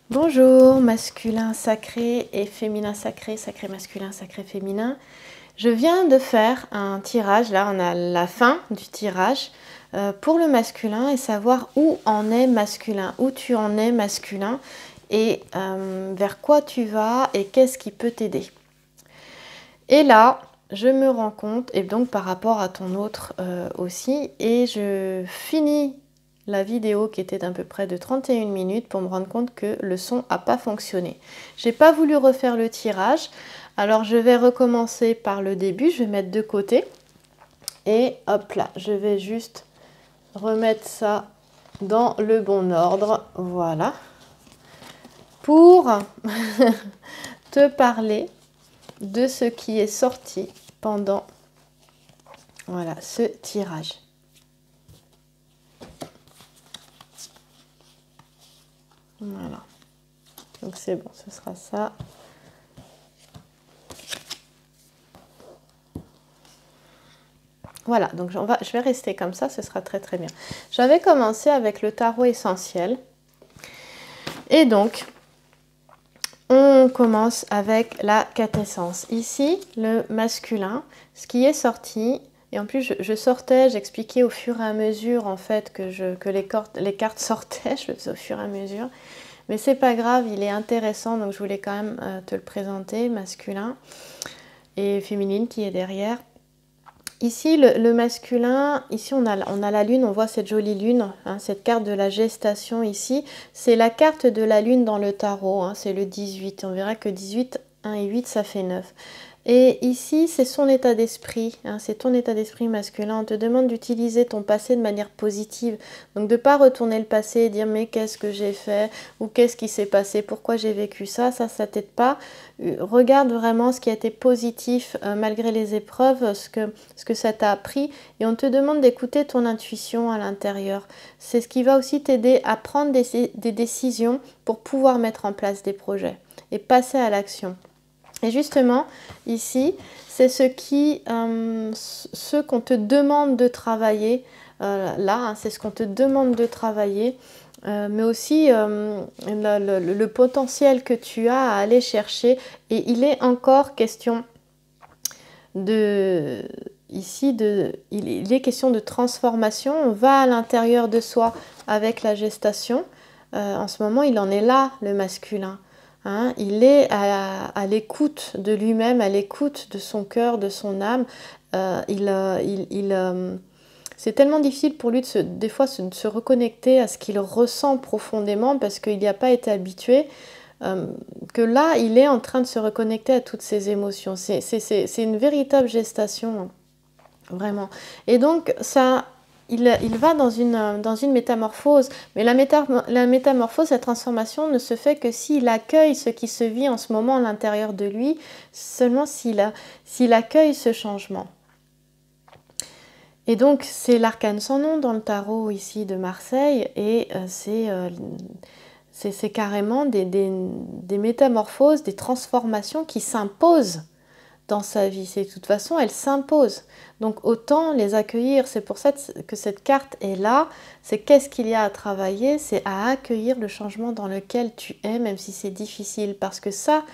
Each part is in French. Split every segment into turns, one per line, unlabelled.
Bonjour, masculin sacré et féminin sacré, sacré masculin, sacré féminin. Je viens de faire un tirage, là on a la fin du tirage pour le masculin et savoir où en est masculin, où tu en es masculin et vers quoi tu vas et qu'est-ce qui peut t'aider. Et là, je me rends compte, et donc par rapport à ton autre aussi, et je finis la vidéo qui était d'à peu près de 31 minutes pour me rendre compte que le son n'a pas fonctionné. J'ai pas voulu refaire le tirage, alors je vais recommencer par le début, je vais mettre de côté, et hop là, je vais juste remettre ça dans le bon ordre, voilà, pour te parler de ce qui est sorti pendant ce tirage. Voilà, donc c'est bon, ce sera ça. Voilà, donc je vais rester comme ça, ce sera très très bien. J'avais commencé avec le tarot essentiel. Et donc, on commence avec la quintessence. Ici, le masculin, ce qui est sorti, et en plus je sortais, j'expliquais au fur et à mesure en fait que les cartes sortaient, je le faisais au fur et à mesure. Mais c'est pas grave, il est intéressant, donc je voulais quand même te le présenter, masculin et féminine qui est derrière. Ici, le masculin, ici on a la lune, on voit cette jolie lune, hein, cette carte de la gestation ici. C'est la carte de la lune dans le tarot, hein, c'est le 18. On verra que 18, 1 et 8, ça fait 9. Et ici, c'est son état d'esprit, hein, c'est ton état d'esprit masculin. On te demande d'utiliser ton passé de manière positive. Donc de ne pas retourner le passé et dire mais qu'est-ce que j'ai fait ou qu'est-ce qui s'est passé, pourquoi j'ai vécu ça, ça t'aide pas. Regarde vraiment ce qui a été positif malgré les épreuves, ce que ça t'a appris. Et on te demande d'écouter ton intuition à l'intérieur. C'est ce qui va aussi t'aider à prendre des décisions pour pouvoir mettre en place des projets et passer à l'action. Et justement, ici, c'est ce qu'on te demande de travailler, là, hein, c'est ce qu'on te demande de travailler, mais aussi le potentiel que tu as à aller chercher. Et il est encore question il est question de transformation. On va à l'intérieur de soi avec la gestation. En ce moment, il en est là, le masculin. Hein, il est à l'écoute de lui-même, à l'écoute de son cœur, de son âme. C'est tellement difficile pour lui des fois de se reconnecter à ce qu'il ressent profondément parce qu'il n'y a pas été habitué, que là, il est en train de se reconnecter à toutes ses émotions. C'est une véritable gestation, vraiment. Et donc, ça... Il va dans une métamorphose, mais la métamorphose, la transformation ne se fait que s'il accueille ce qui se vit en ce moment à l'intérieur de lui, seulement s'il accueille ce changement. Et donc, c'est l'arcane sans nom dans le tarot ici de Marseille, et c'est carrément des métamorphoses, des transformations qui s'imposent dans sa vie. De toute façon, elles s'imposent. Donc autant les accueillir. C'est pour ça que cette carte est là. C'est qu'est-ce qu'il y a à travailler, c'est à accueillir le changement dans lequel tu es, même si c'est difficile. Parce que ça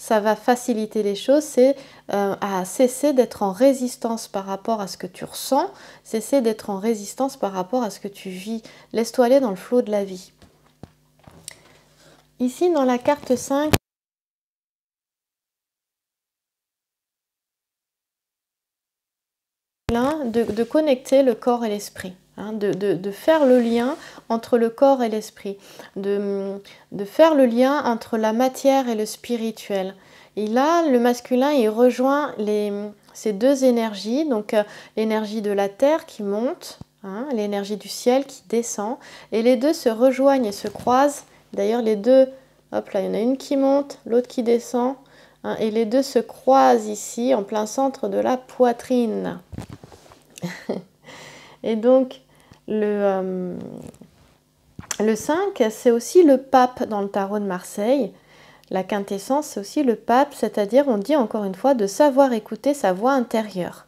va faciliter les choses. C'est à cesser d'être en résistance par rapport à ce que tu ressens. Cesser d'être en résistance par rapport à ce que tu vis. Laisse-toi aller dans le flot de la vie. Ici, dans la carte 5, de connecter le corps et l'esprit, hein, de faire le lien entre le corps et l'esprit, de faire le lien entre la matière et le spirituel. Et là, le masculin, il rejoint ces deux énergies, donc l'énergie de la terre qui monte, hein, l'énergie du ciel qui descend, et les deux se rejoignent et se croisent. D'ailleurs, les deux, hop là, il y en a une qui monte, l'autre qui descend, hein, et les deux se croisent ici, en plein centre de la poitrine. Et donc, le 5, c'est aussi le pape dans le tarot de Marseille. La quintessence, c'est aussi le pape, c'est-à-dire, on dit encore une fois, de savoir écouter sa voix intérieure.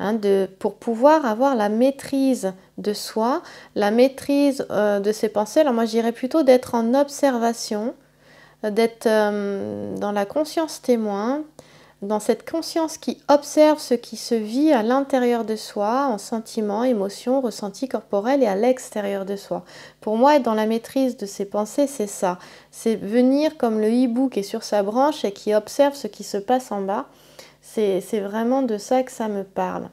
Hein, pour pouvoir avoir la maîtrise de soi, la maîtrise de ses pensées. Alors moi, je dirais plutôt d'être en observation, d'être dans la conscience témoin, dans cette conscience qui observe ce qui se vit à l'intérieur de soi, en sentiments, émotions, ressentis corporels et à l'extérieur de soi. Pour moi, être dans la maîtrise de ses pensées, c'est ça. C'est venir comme le hibou qui est sur sa branche et qui observe ce qui se passe en bas. C'est vraiment de ça que ça me parle.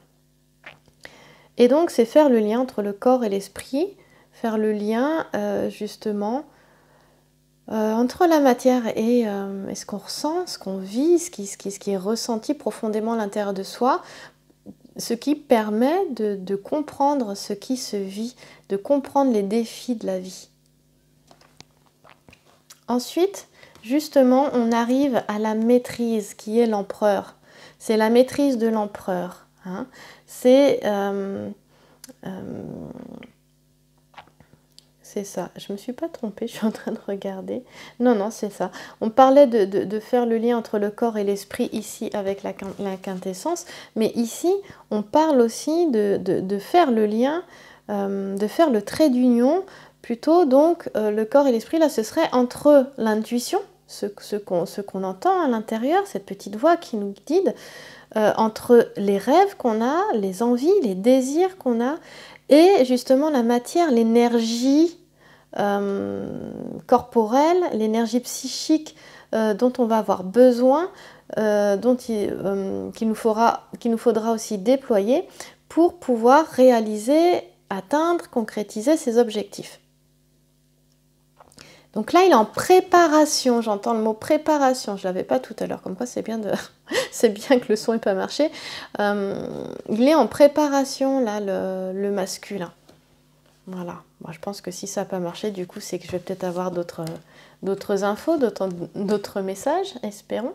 Et donc, c'est faire le lien entre le corps et l'esprit, faire le lien justement entre la matière et ce qu'on ressent, ce qu'on vit, ce qui est ressenti profondément à l'intérieur de soi, ce qui permet de comprendre ce qui se vit, de comprendre les défis de la vie. Ensuite, justement, on arrive à la maîtrise qui est l'empereur. C'est la maîtrise de l'empereur. Hein. C'est ça. Je ne me suis pas trompée, je suis en train de regarder. Non, c'est ça. On parlait de faire le lien entre le corps et l'esprit ici avec la quintessence, mais ici, on parle aussi de faire le lien, de faire le trait d'union, plutôt donc le corps et l'esprit, là, ce serait entre l'intuition, ce qu'on entend à l'intérieur, cette petite voix qui nous guide, entre les rêves qu'on a, les envies, les désirs qu'on a, et justement la matière, l'énergie corporelle, l'énergie psychique dont on va avoir besoin, qu'il nous faudra aussi déployer pour pouvoir réaliser, atteindre, concrétiser ces objectifs. Donc là, il est en préparation, j'entends le mot préparation, je ne l'avais pas tout à l'heure, comme quoi c'est bien, c'est bien que le son n'ait pas marché. Il est en préparation, là, le masculin. Voilà, moi, je pense que si ça n'a pas marché, du coup, c'est que je vais peut-être avoir d'autres infos, d'autres messages, espérons.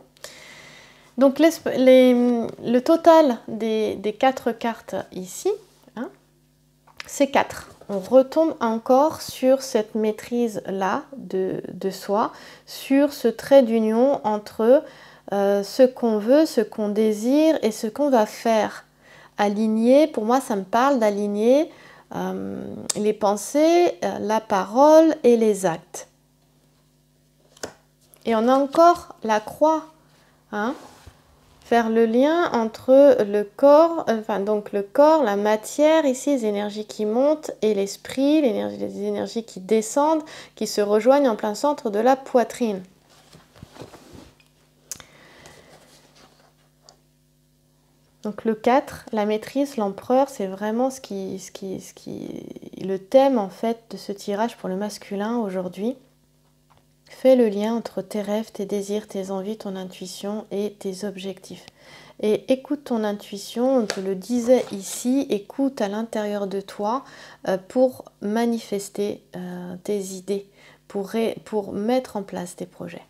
Donc, le total des 4 cartes ici, hein, c'est 4. On retombe encore sur cette maîtrise-là de soi, sur ce trait d'union entre ce qu'on veut, ce qu'on désire et ce qu'on va faire. Aligner, pour moi, ça me parle d'aligner les pensées, la parole et les actes. Et on a encore la croix, hein, faire le lien entre le corps, donc le corps, la matière, ici les énergies qui montent, et l'esprit, les énergies qui descendent, qui se rejoignent en plein centre de la poitrine. Donc le 4, la maîtrise, l'empereur, c'est vraiment le thème en fait de ce tirage pour le masculin aujourd'hui. Fais le lien entre tes rêves, tes désirs, tes envies, ton intuition et tes objectifs. Et écoute ton intuition, on te le disait ici, écoute à l'intérieur de toi pour manifester tes idées, pour mettre en place tes projets.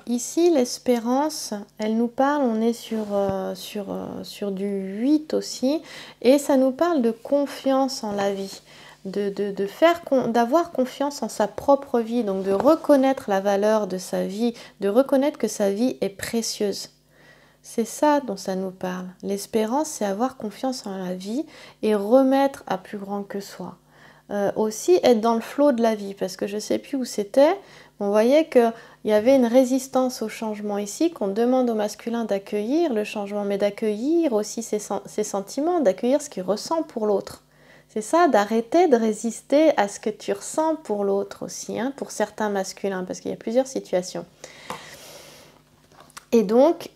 Ici, l'espérance, elle nous parle, on est sur du 8 aussi, et ça nous parle de confiance en la vie, d'avoir confiance en sa propre vie, donc de reconnaître la valeur de sa vie, de reconnaître que sa vie est précieuse. C'est ça dont ça nous parle. L'espérance, c'est avoir confiance en la vie et remettre à plus grand que soi. Aussi être dans le flot de la vie, parce que je ne sais plus où c'était, on voyait qu'il y avait une résistance au changement ici, qu'on demande au masculin d'accueillir le changement, mais d'accueillir aussi ses sentiments, d'accueillir ce qu'il ressent pour l'autre. C'est ça, d'arrêter de résister à ce que tu ressens pour l'autre aussi, hein, pour certains masculins, parce qu'il y a plusieurs situations. Et donc,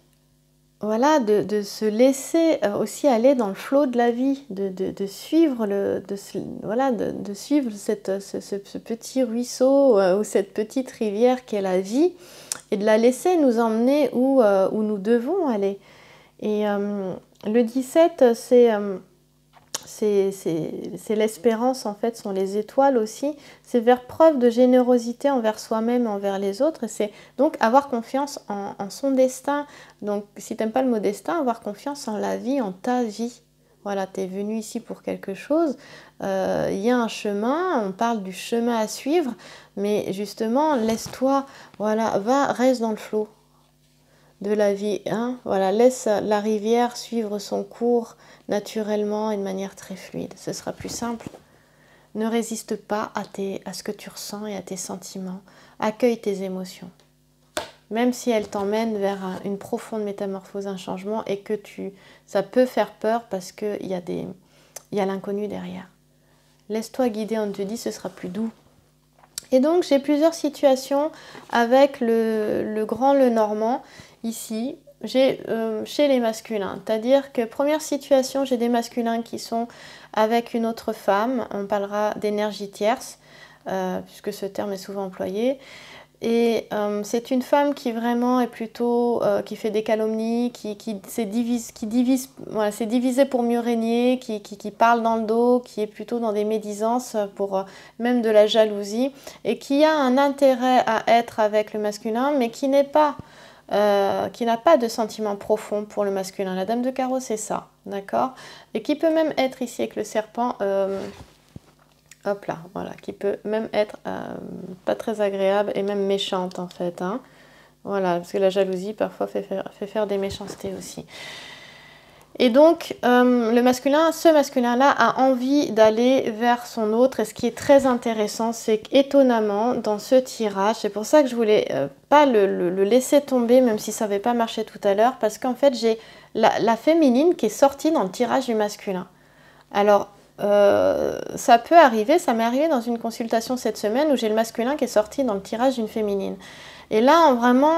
voilà, de se laisser aussi aller dans le flot de la vie, de suivre, de suivre ce petit ruisseau ou cette petite rivière qui est la vie, et de la laisser nous emmener où nous devons aller. Et le 17, c'est l'espérance, en fait, sont les étoiles aussi. C'est faire preuve de générosité envers soi-même et envers les autres. C'est donc avoir confiance en son destin. Donc, si tu n'aimes pas le mot destin, avoir confiance en la vie, en ta vie. Voilà, tu es venu ici pour quelque chose. Il y a un chemin, on parle du chemin à suivre. Mais justement, laisse-toi, voilà, reste dans le flot de la vie, hein, voilà, laisse la rivière suivre son cours naturellement et de manière très fluide, ce sera plus simple. Ne résiste pas à ce que tu ressens et à tes sentiments. Accueille tes émotions. Même si elles t'emmènent vers une profonde métamorphose, un changement, et que ça peut faire peur parce qu'il y a l'inconnu derrière. Laisse-toi guider, on te dit, ce sera plus doux. Et donc, j'ai plusieurs situations avec le grand Lenormand, ici, chez les masculins. C'est-à-dire que, première situation, j'ai des masculins qui sont avec une autre femme. On parlera d'énergie tierce, puisque ce terme est souvent employé. Et c'est une femme qui vraiment est plutôt, qui fait des calomnies, qui s'est divisée pour mieux régner, qui parle dans le dos, qui est plutôt dans des médisances pour même de la jalousie, et qui a un intérêt à être avec le masculin, mais qui n'a pas de sentiment profond pour le masculin. La dame de carreau, c'est ça, d'accord? Et qui peut même être ici avec le serpent... hop là, voilà, qui peut même être pas très agréable et même méchante en fait. Hein. Voilà, parce que la jalousie parfois fait faire des méchancetés aussi. Et donc, ce masculin-là a envie d'aller vers son autre. Et ce qui est très intéressant, c'est qu'étonnamment, dans ce tirage, c'est pour ça que je voulais pas le laisser tomber, même si ça n'avait pas marché tout à l'heure, parce qu'en fait, j'ai la féminine qui est sortie dans le tirage du masculin. Alors, ça peut arriver, ça m'est arrivé dans une consultation cette semaine où j'ai le masculin qui est sorti dans le tirage d'une féminine. Et là, vraiment,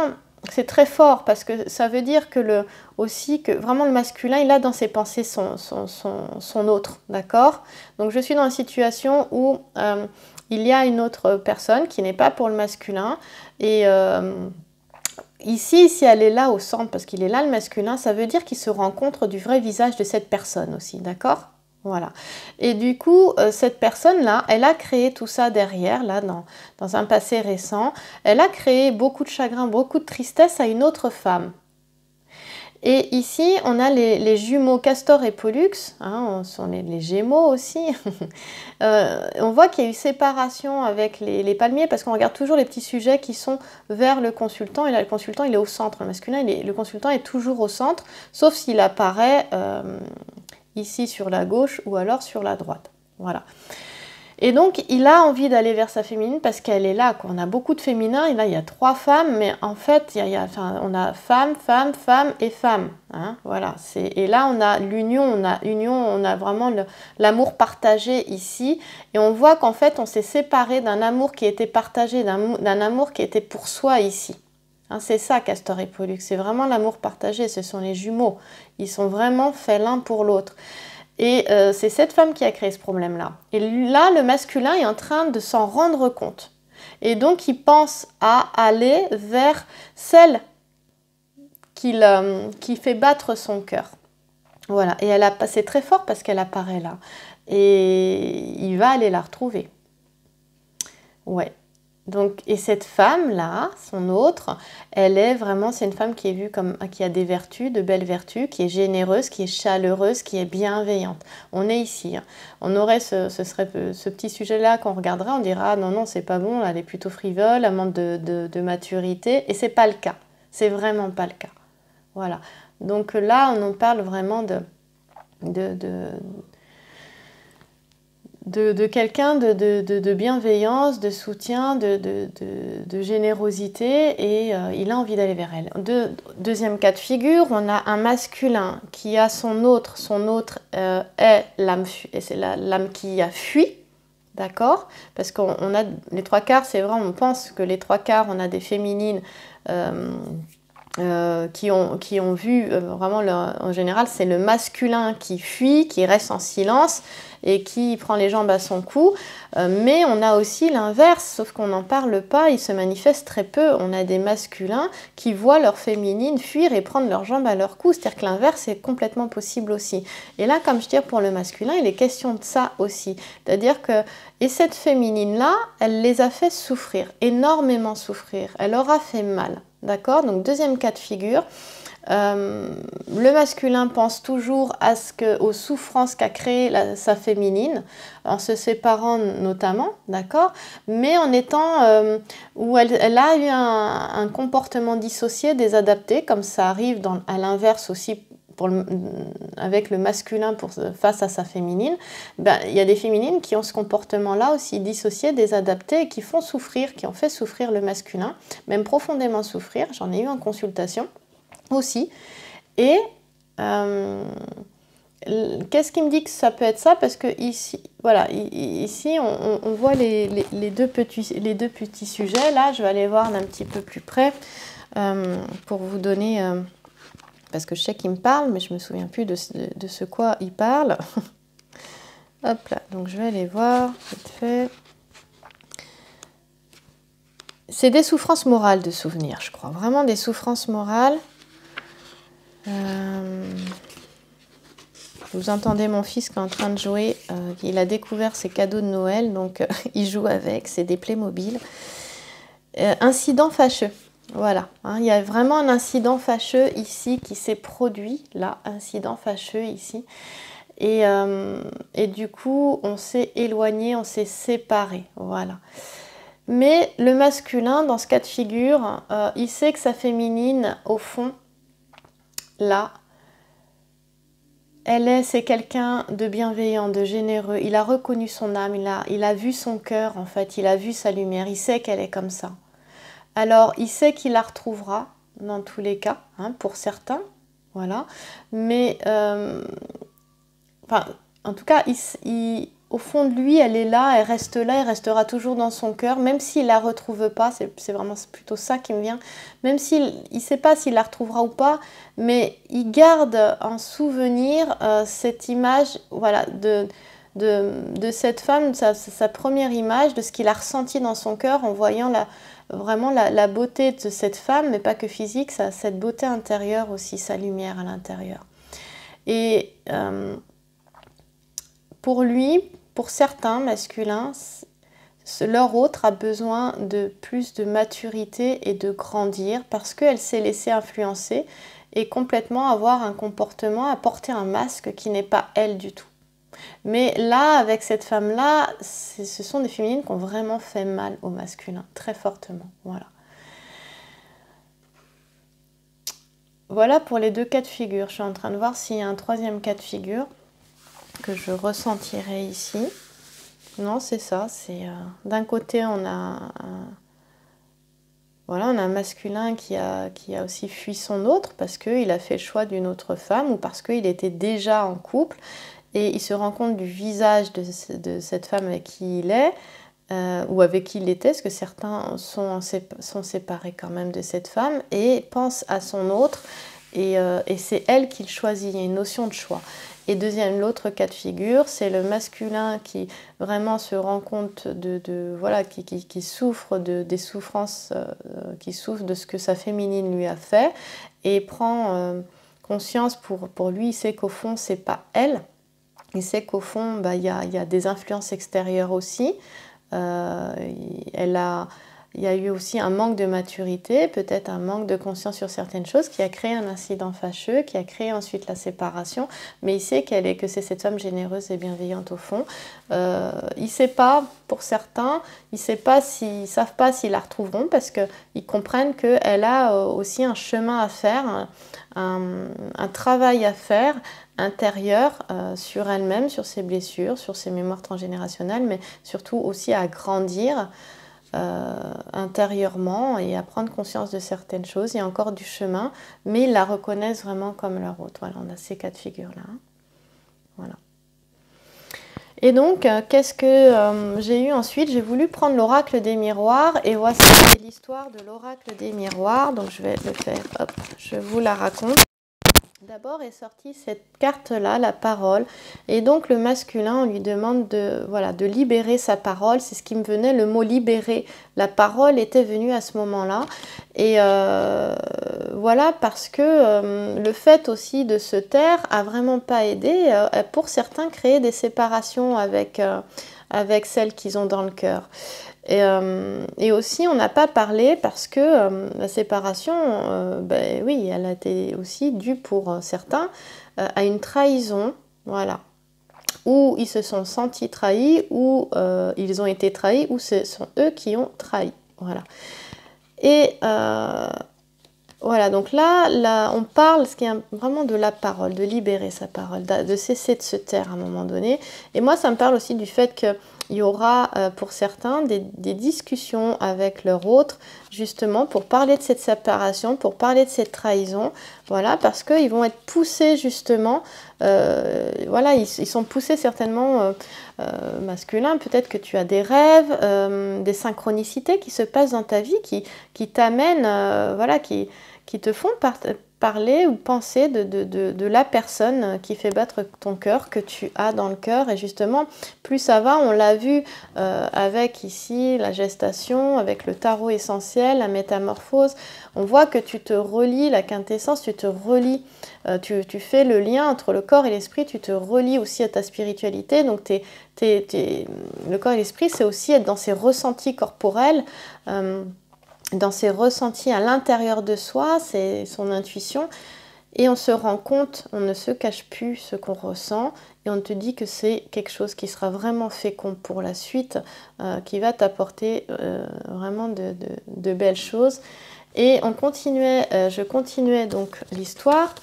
c'est très fort parce que ça veut dire que aussi que vraiment le masculin, il a dans ses pensées son autre, d'accord? Donc je suis dans une situation où il y a une autre personne qui n'est pas pour le masculin et... Ici, si elle est là au centre, parce qu'il est là le masculin, ça veut dire qu'il se rend compte du vrai visage de cette personne aussi, d'accord? Voilà. Et du coup, cette personne-là, elle a créé tout ça derrière, là, dans un passé récent. Elle a créé beaucoup de chagrin, beaucoup de tristesse à une autre femme. Et ici, on a les jumeaux Castor et Pollux, hein, on sont les Gémeaux aussi. On voit qu'il y a eu séparation avec les palmiers parce qu'on regarde toujours les petits sujets qui sont vers le consultant. Et là, le consultant, il est au centre. Le masculin, le consultant est toujours au centre, sauf s'il apparaît ici sur la gauche ou alors sur la droite. Voilà. Et donc, il a envie d'aller vers sa féminine parce qu'elle est là. On a beaucoup de féminins, et là, il y a 3 femmes, mais en fait, on a femme, femme, femme et femme. Hein, voilà. Et là, on a l'union, on a vraiment l'amour partagé ici. Et on voit qu'en fait, on s'est séparé d'un amour qui était partagé, d'un amour qui était pour soi ici. Hein, c'est ça, Castor et Pollux. C'est vraiment l'amour partagé. Ce sont les jumeaux. Ils sont vraiment faits l'un pour l'autre. Et c'est cette femme qui a créé ce problème-là. Et là, le masculin est en train de s'en rendre compte. Et donc, il pense à aller vers celle qui fait battre son cœur. Voilà. Et c'est très fort parce qu'elle apparaît là. Et il va aller la retrouver. Ouais. Donc, et cette femme-là, son autre, elle est vraiment, c'est une femme qui est vue comme, qui a des vertus, de belles vertus, qui est généreuse, qui est chaleureuse, qui est bienveillante. On est ici. Hein. On aurait ce petit sujet-là qu'on regarderait, on dira, non, non, c'est pas bon, elle est plutôt frivole, elle manque de maturité, et c'est pas le cas. C'est vraiment pas le cas. Voilà. Donc là, on en parle vraiment de quelqu'un de bienveillance, de soutien, de générosité et il a envie d'aller vers elle. Deuxième cas de figure, on a un masculin qui a son autre est l'âme, c'est l'âme qui a fui, d'accord? Parce qu'on a les 3/4, c'est vrai, on pense que les 3/4, on a des féminines qui ont vu vraiment, en général, c'est le masculin qui fuit, qui reste en silence et qui prend les jambes à son cou, mais on a aussi l'inverse, sauf qu'on n'en parle pas, il se manifeste très peu. On a des masculins qui voient leur féminine fuir et prendre leurs jambes à leur cou, c'est-à-dire que l'inverse est complètement possible aussi. Et là, comme je dis, pour le masculin, il est question de ça aussi, c'est-à-dire que, et cette féminine-là, elle les a fait souffrir, énormément souffrir, elle leur a fait mal, d'accord? Donc deuxième cas de figure, le masculin pense toujours aux souffrances qu'a créé sa féminine, en se séparant notamment, d'accord, mais en étant où elle a eu un comportement dissocié, désadapté, comme ça arrive à l'inverse aussi avec le masculin face à sa féminine, ben, il y a des féminines qui ont ce comportement-là aussi dissocié, désadapté, et qui font souffrir, qui ont fait souffrir le masculin, même profondément souffrir. J'en ai eu en consultation aussi. Et qu'est-ce qui me dit que ça peut être ça? Parce que ici, voilà, ici on voit les deux petits sujets. Là, je vais aller voir d'un petit peu plus près pour vous donner... parce que je sais qu'il me parle, mais je ne me souviens plus de ce quoi il parle. Hop là, donc je vais aller voir, vite fait. C'est des souffrances morales de souvenirs, je crois. Vraiment des souffrances morales. Vous entendez mon fils qui est en train de jouer. Il a découvert ses cadeaux de Noël, donc il joue avec. C'est des Playmobil. Incident fâcheux. Voilà, hein, il y a vraiment un incident fâcheux ici qui s'est produit, là, incident fâcheux ici. Et du coup, on s'est éloigné, on s'est séparé, voilà. Mais le masculin, dans ce cas de figure, il sait que sa féminine, au fond, là, c'est quelqu'un de bienveillant, de généreux. Il a reconnu son âme, il a vu son cœur, en fait, il a vu sa lumière, il sait qu'elle est comme ça. Alors, il sait qu'il la retrouvera dans tous les cas, hein, pour certains, voilà. Mais, enfin, en tout cas, au fond de lui, elle est là, elle restera toujours dans son cœur, même s'il ne la retrouve pas, c'est vraiment plutôt ça qui me vient, même s'il ne sait pas s'il la retrouvera ou pas, mais il garde en souvenir cette image, voilà, de cette femme, sa première image, de ce qu'il a ressenti dans son cœur en voyant vraiment la beauté de cette femme, mais pas que physique, cette beauté intérieure aussi, sa lumière à l'intérieur. Et pour lui, pour certains masculins, leur autre a besoin de plus de maturité et de grandir parce qu'elle s'est laissée influencer et complètement avoir un comportement, à porter un masque qui n'est pas elle du tout. Mais là, avec cette femme-là, ce sont des féminines qui ont vraiment fait mal au masculin, très fortement. Voilà. Voilà pour les deux cas de figure. Je suis en train de voir s'il y a un troisième cas de figure que je ressentirai ici. Non, c'est ça. D'un côté, on a un masculin qui a aussi fui son autre parce qu'il a fait le choix d'une autre femme ou parce qu'il était déjà en couple. Et il se rend compte du visage de cette femme avec qui il est, ou avec qui il était, parce que certains sont séparés quand même de cette femme, et pense à son autre, et c'est elle qu'il choisit, il y a une notion de choix. Et l'autre cas de figure, c'est le masculin qui vraiment se rend compte qui souffre des souffrances, qui souffre de ce que sa féminine lui a fait, et prend conscience pour lui, il sait qu'au fond, c'est pas elle. Il sait qu'au fond, il y a des influences extérieures aussi. Il y a eu aussi un manque de maturité, peut-être un manque de conscience sur certaines choses qui a créé un incident fâcheux, qui a créé ensuite la séparation. Mais il sait que c'est cette femme généreuse et bienveillante au fond. Il ne sait pas, pour certains, ils ne savent pas s'ils la retrouveront parce qu'ils comprennent qu'elle a aussi un chemin à faire, un travail à faire intérieur sur elle-même, sur ses blessures, sur ses mémoires transgénérationnelles, mais surtout aussi à grandir intérieurement et à prendre conscience de certaines choses. Il y a encore du chemin, mais ils la reconnaissent vraiment comme leur autre. Voilà, on a ces cas de figure-là. Voilà. Et donc, qu'est-ce que j'ai eu ensuite? J'ai voulu prendre l'oracle des miroirs, et voici l'histoire de l'oracle des miroirs. Donc, je vais le faire, hop, je vous la raconte. D'abord est sortie cette carte-là, la parole, et donc le masculin, on lui demande de libérer sa parole, c'est ce qui me venait, le mot libérer, la parole était venue à ce moment-là, et voilà, parce que le fait aussi de se taire a vraiment pas aidé, pour certains créer des séparations avec celles qu'ils ont dans le cœur. Et aussi, on n'a pas parlé parce que la séparation, oui, elle a été aussi due pour certains à une trahison, voilà, où ils se sont sentis trahis, ou ils ont été trahis, ou ce sont eux qui ont trahi, voilà. Et Voilà, donc là, on parle ce qui est vraiment de la parole, de libérer sa parole, de cesser de se taire à un moment donné. Et moi, ça me parle aussi du fait qu'il y aura pour certains des discussions avec leur autre, justement pour parler de cette séparation, pour parler de cette trahison, voilà, parce qu'ils vont être poussés justement, voilà, ils sont poussés certainement masculins, peut-être que tu as des rêves, des synchronicités qui se passent dans ta vie, qui t'amènent, voilà, qui te font parler ou penser de la personne qui fait battre ton cœur, que tu as dans le cœur. Et justement, plus ça va, on l'a vu avec ici la gestation, avec le tarot essentiel, la métamorphose, on voit que tu te relis, la quintessence, tu te relis, tu fais le lien entre le corps et l'esprit, tu te relis aussi à ta spiritualité. Donc le corps et l'esprit, c'est aussi être dans ses ressentis corporels, dans ses ressentis à l'intérieur de soi, c'est son intuition, et on se rend compte, on ne se cache plus ce qu'on ressent, et on te dit que c'est quelque chose qui sera vraiment fécond pour la suite, qui va t'apporter vraiment de belles choses. Et je continuais donc l'histoire,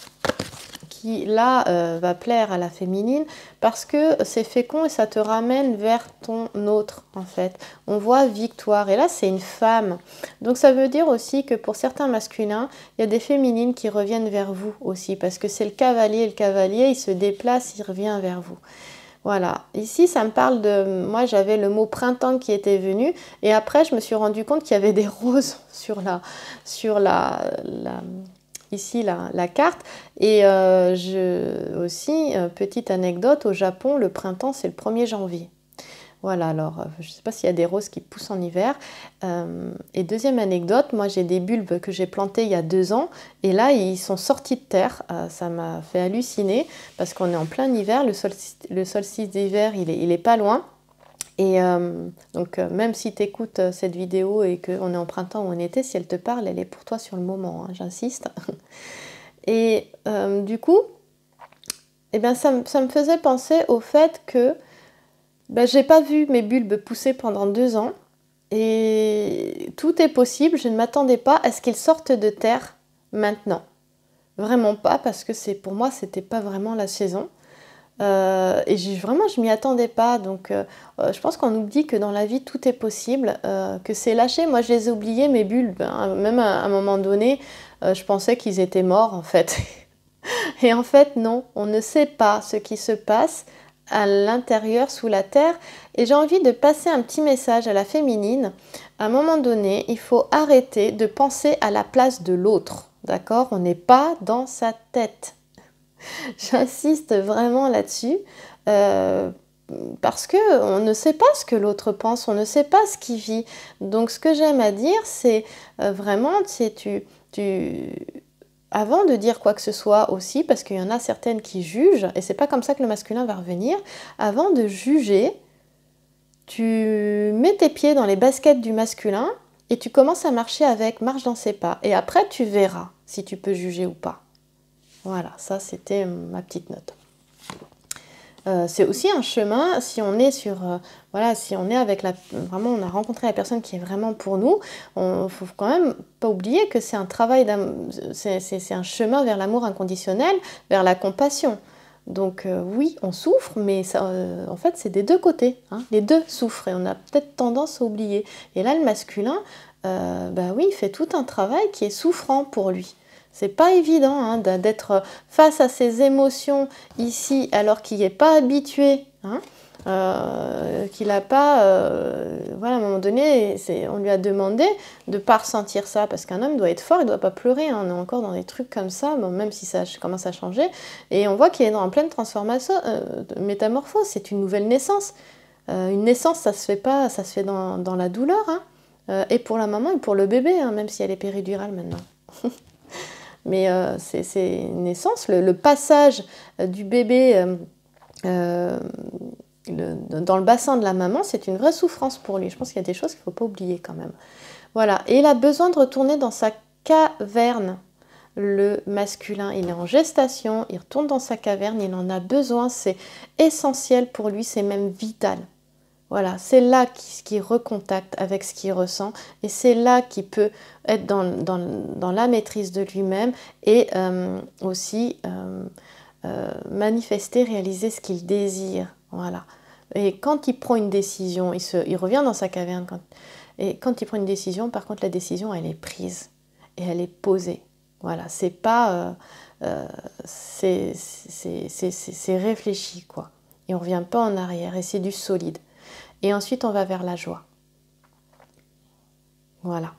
qui là va plaire à la féminine parce que c'est fécond et ça te ramène vers ton autre en fait. On voit victoire et là c'est une femme. Donc ça veut dire aussi que pour certains masculins, il y a des féminines qui reviennent vers vous aussi parce que c'est le cavalier et le cavalier il se déplace, il revient vers vous. Voilà, ici ça me parle de... Moi j'avais le mot printemps qui était venu et après je me suis rendu compte qu'il y avait des roses sur ici la carte. Et aussi, petite anecdote, au Japon, le printemps c'est le 1er janvier. Voilà, alors je ne sais pas s'il y a des roses qui poussent en hiver. Et deuxième anecdote, moi j'ai des bulbes que j'ai plantés il y a 2 ans et là ils sont sortis de terre. Ça m'a fait halluciner parce qu'on est en plein hiver, le solstice d'hiver il est pas loin. Et donc même si tu écoutes cette vidéo et qu'on est en printemps ou en été, si elle te parle, elle est pour toi sur le moment, hein, j'insiste. Et du coup, eh bien, ça me faisait penser au fait que j'ai pas vu mes bulbes pousser pendant 2 ans et tout est possible, je ne m'attendais pas à ce qu'ils sortent de terre maintenant. Vraiment pas, parce que pour moi, c'était pas vraiment la saison. Et vraiment, je m'y attendais pas. Donc, je pense qu'on oublie que dans la vie, tout est possible, que c'est lâché. Moi, je les ai oubliés, mes bulbes. Hein. Même à un moment donné, je pensais qu'ils étaient morts, en fait. Et en fait, non, on ne sait pas ce qui se passe à l'intérieur, sous la terre. Et j'ai envie de passer un petit message à la féminine. À un moment donné, il faut arrêter de penser à la place de l'autre. D'accord ? On n'est pas dans sa tête. J'insiste vraiment là-dessus. Parce qu'on ne sait pas ce que l'autre pense, on ne sait pas ce qu'il vit. Donc ce que j'aime à dire, c'est vraiment, avant de dire quoi que ce soit aussi, parce qu'il y en a certaines qui jugent, et c'est pas comme ça que le masculin va revenir, avant de juger, tu mets tes pieds dans les baskets du masculin et tu commences à marcher avec, marche dans ses pas. Et après, tu verras si tu peux juger ou pas. Voilà, ça c'était ma petite note. C'est aussi un chemin, si on est voilà, si on est avec vraiment on a rencontré la personne qui est vraiment pour nous, il faut quand même pas oublier que c'est un travail, c'est un chemin vers l'amour inconditionnel, vers la compassion. Donc oui, on souffre, mais ça, en fait c'est des deux côtés, hein. Les deux souffrent et on a peut-être tendance à oublier. Et là le masculin, oui, il fait tout un travail qui est souffrant pour lui. C'est pas évident hein, d'être face à ses émotions ici alors qu'il n'est pas habitué, hein, qu'il n'a pas... voilà, à un moment donné, on lui a demandé de ne pas ressentir ça parce qu'un homme doit être fort, il ne doit pas pleurer. Hein, on est encore dans des trucs comme ça, bon, même si ça commence à changer. Et on voit qu'il est en pleine transformation, métamorphose, c'est une nouvelle naissance. Une naissance, ça se fait pas, ça se fait dans la douleur, hein, et pour la maman et pour le bébé, hein, même si elle est péridurale maintenant. Mais c'est une naissance, le passage du bébé dans le bassin de la maman, c'est une vraie souffrance pour lui. Je pense qu'il y a des choses qu'il ne faut pas oublier quand même. Voilà, et il a besoin de retourner dans sa caverne. Le masculin, il est en gestation, il retourne dans sa caverne, il en a besoin, c'est essentiel pour lui, c'est même vital. Voilà, c'est là qu'il recontacte avec ce qu'il ressent et c'est là qu'il peut être dans la maîtrise de lui-même et aussi manifester, réaliser ce qu'il désire. Voilà. Et quand il prend une décision, il revient dans sa caverne. Et quand il prend une décision, par contre, la décision, elle est prise et elle est posée. Voilà, c'est pas... c'est réfléchi, quoi. Et on ne revient pas en arrière et c'est du solide. Et ensuite, on va vers la joie. Voilà.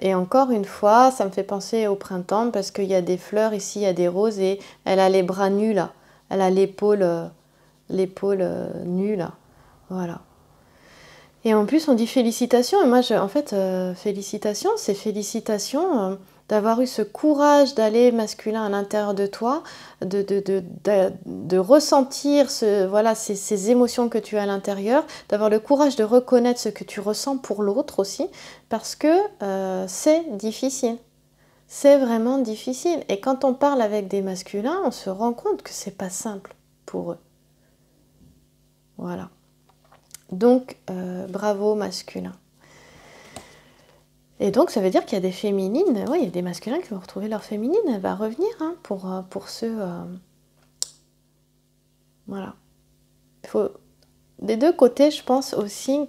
Et encore une fois, ça me fait penser au printemps parce qu'il y a des fleurs ici, il y a des roses et elle a les bras nus là. Elle a l'épaule nue là. Voilà. Et en plus, on dit félicitations. Et moi, en fait, félicitations, c'est félicitations d'avoir eu ce courage d'aller masculin à l'intérieur de toi, de ressentir voilà, ces émotions que tu as à l'intérieur, d'avoir le courage de reconnaître ce que tu ressens pour l'autre aussi, parce que c'est difficile. C'est vraiment difficile. Et quand on parle avec des masculins, on se rend compte que c'est pas simple pour eux. Voilà. Donc, bravo masculin. Et donc, ça veut dire qu'il y a des féminines, oui, il y a des masculins qui vont retrouver leur féminine, elle va revenir hein, pour ceux... voilà. Il faut, des deux côtés, je pense aussi,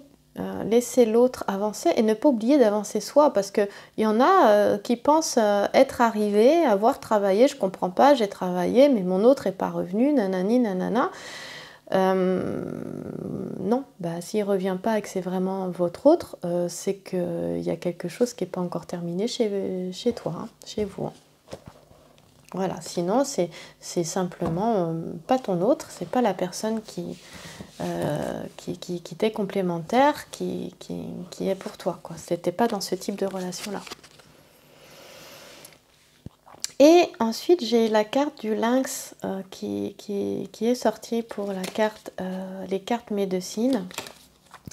laisser l'autre avancer et ne pas oublier d'avancer soi, parce qu'il y en a qui pensent être arrivés, avoir travaillé, je comprends pas, j'ai travaillé, mais mon autre n'est pas revenu, nanani, nanana. Non, bah, s'il ne revient pas et que c'est vraiment votre autre, c'est qu'il y a quelque chose qui n'est pas encore terminé chez toi, hein, chez vous. Hein. Voilà, sinon c'est simplement pas ton autre, c'est pas la personne qui t'est complémentaire, qui est pour toi. C'était pas dans ce type de relation-là. Et ensuite, j'ai la carte du lynx qui est sortie pour les cartes médecines.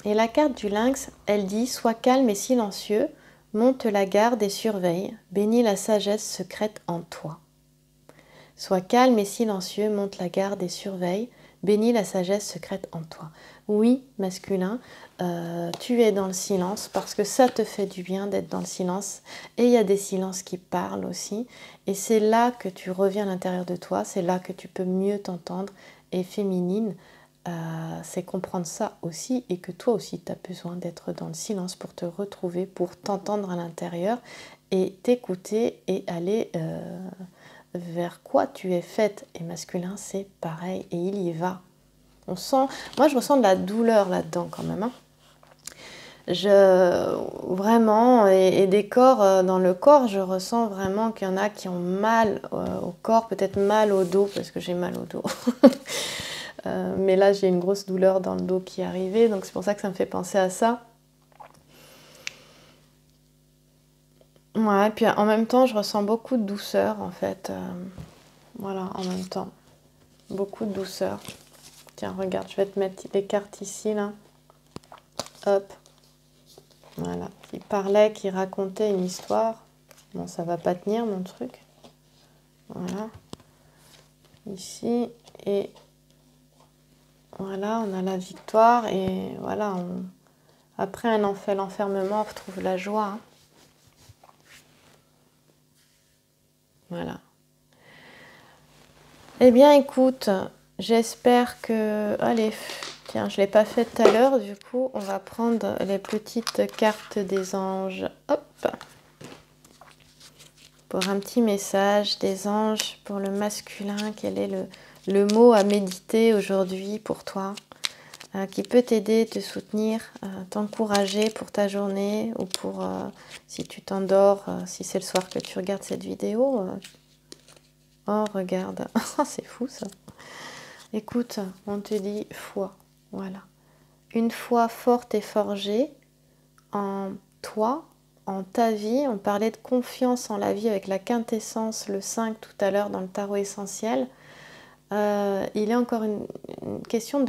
Et la carte du lynx, elle dit « Sois calme et silencieux, monte la garde et surveille, bénis la sagesse secrète en toi. » Sois calme et silencieux, monte la garde et surveille, bénis la sagesse secrète en toi. Oui, masculin, tu es dans le silence parce que ça te fait du bien d'être dans le silence. Et il y a des silences qui parlent aussi. Et c'est là que tu reviens à l'intérieur de toi, c'est là que tu peux mieux t'entendre. Et féminine, c'est comprendre ça aussi et que toi aussi tu as besoin d'être dans le silence pour te retrouver, pour t'entendre à l'intérieur et t'écouter et aller... vers quoi tu es faite. Et masculin, c'est pareil, et il y va. On sent, moi je ressens de la douleur là-dedans quand même. Hein. Vraiment, et des corps, dans le corps, je ressens vraiment qu'il y en a qui ont mal au corps, peut-être mal au dos, parce que j'ai mal au dos. Mais là, j'ai une grosse douleur dans le dos qui est arrivée, donc c'est pour ça que ça me fait penser à ça. Ouais, puis en même temps, je ressens beaucoup de douceur, en fait. Voilà, en même temps. Beaucoup de douceur. Tiens, regarde, je vais te mettre les cartes ici, là. Hop. Voilà. Qui parlait, qui racontait une histoire. Bon, ça va pas tenir, mon truc. Voilà. Ici. Et voilà, on a la victoire. Et voilà, après un l'enfermement, on retrouve la joie. Hein. Voilà. Eh bien, écoute, j'espère que... Allez, tiens, je ne l'ai pas fait tout à l'heure, du coup, on va prendre les petites cartes des anges. Hop! Pour un petit message des anges, pour le masculin, quel est le mot à méditer aujourd'hui pour toi, qui peut t'aider, te soutenir, t'encourager pour ta journée, ou pour, si tu t'endors, si c'est le soir que tu regardes cette vidéo... Oh, regarde, c'est fou ça. Écoute, on te dit foi, voilà. Une foi forte et forgée en toi, en ta vie. On parlait de confiance en la vie avec la quintessence, le 5 tout à l'heure dans le tarot essentiel. Il est encore une question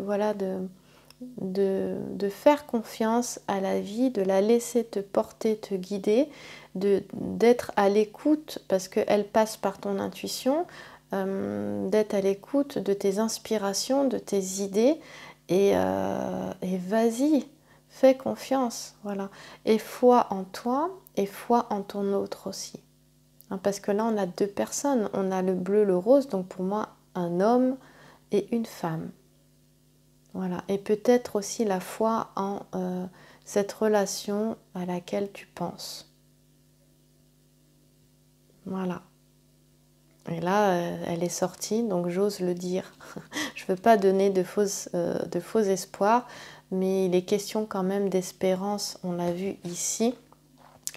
voilà, de faire confiance à la vie, de la laisser te porter, te guider, d'être à l'écoute parce qu'elle passe par ton intuition, d'être à l'écoute de tes inspirations, de tes idées et vas-y, fais confiance, voilà. Et foi en toi et foi en ton autre aussi. Hein, parce que là, on a deux personnes, on a le bleu, le rose, donc pour moi, un homme et une femme. Voilà. Et peut-être aussi la foi en cette relation à laquelle tu penses. Voilà. Et là, elle est sortie, donc j'ose le dire. Je ne veux pas donner de faux espoirs, mais il est question quand même d'espérance, on l'a vu ici,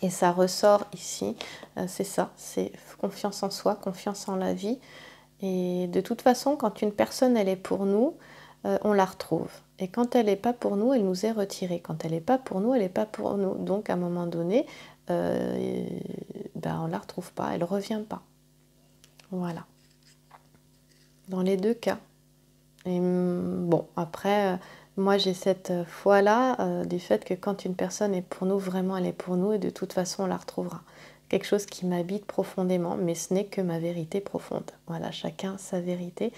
et ça ressort ici. C'est ça, c'est confiance en soi, confiance en la vie. Et de toute façon, quand une personne, elle est pour nous, on la retrouve. Et quand elle n'est pas pour nous, elle nous est retirée. Quand elle n'est pas pour nous, elle n'est pas pour nous. Donc, à un moment donné, on ne la retrouve pas, elle ne revient pas. Voilà. Dans les deux cas. Et bon, après, moi j'ai cette foi-là du fait que quand une personne est pour nous, vraiment elle est pour nous et de toute façon on la retrouvera. Quelque chose qui m'habite profondément, mais ce n'est que ma vérité profonde. Voilà, chacun sa vérité.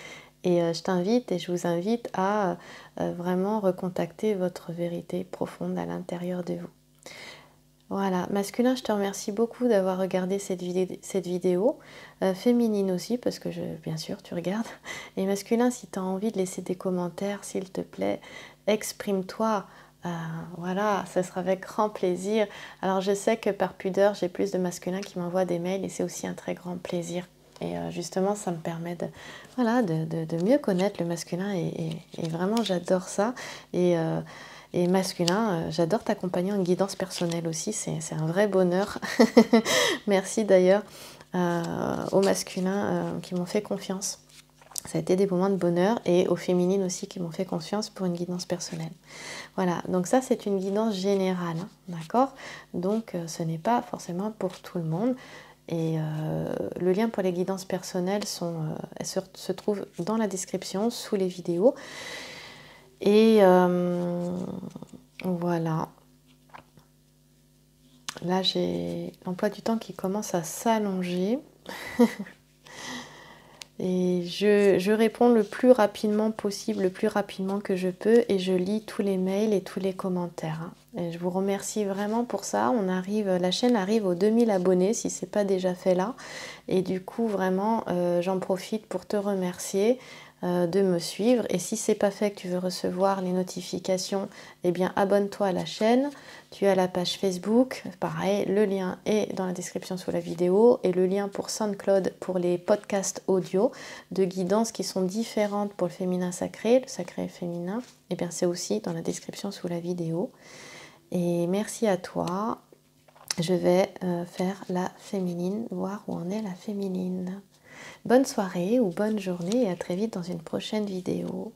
Et je t'invite et je vous invite à vraiment recontacter votre vérité profonde à l'intérieur de vous. Voilà, masculin, je te remercie beaucoup d'avoir regardé cette vidéo. Féminine aussi, parce que bien sûr, tu regardes. Et masculin, si tu as envie de laisser des commentaires, s'il te plaît, exprime-toi. Voilà, ce sera avec grand plaisir. Alors, je sais que par pudeur, j'ai plus de masculins qui m'envoient des mails et c'est aussi un très grand plaisir. Et justement, ça me permet de mieux connaître le masculin et vraiment, j'adore ça. Et masculin, j'adore t'accompagner en guidance personnelle aussi, c'est un vrai bonheur. Merci d'ailleurs aux masculins qui m'ont fait confiance. Ça a été des moments de bonheur et aux féminines aussi qui m'ont fait confiance pour une guidance personnelle. Voilà, donc ça c'est une guidance générale, hein, d'accord? Donc ce n'est pas forcément pour tout le monde. Et le lien pour les guidances personnelles se trouve dans la description, sous les vidéos. Et voilà. Là, j'ai l'emploi du temps qui commence à s'allonger. Et je réponds le plus rapidement possible, le plus rapidement que je peux. Et je lis tous les mails et tous les commentaires. Hein. Et je vous remercie vraiment pour ça. La chaîne arrive aux 2000 abonnés, si ce n'est pas déjà fait là. Et du coup, vraiment, j'en profite pour te remercier de me suivre. Et si ce n'est pas fait, que tu veux recevoir les notifications, eh bien, abonne-toi à la chaîne. Tu as la page Facebook, pareil, le lien est dans la description sous la vidéo. Et le lien pour SoundCloud pour les podcasts audio de guidance qui sont différentes pour le féminin sacré, le sacré féminin, eh bien, c'est aussi dans la description sous la vidéo. Et merci à toi. Je vais faire la féminine, voir où en est la féminine. Bonne soirée ou bonne journée et à très vite dans une prochaine vidéo.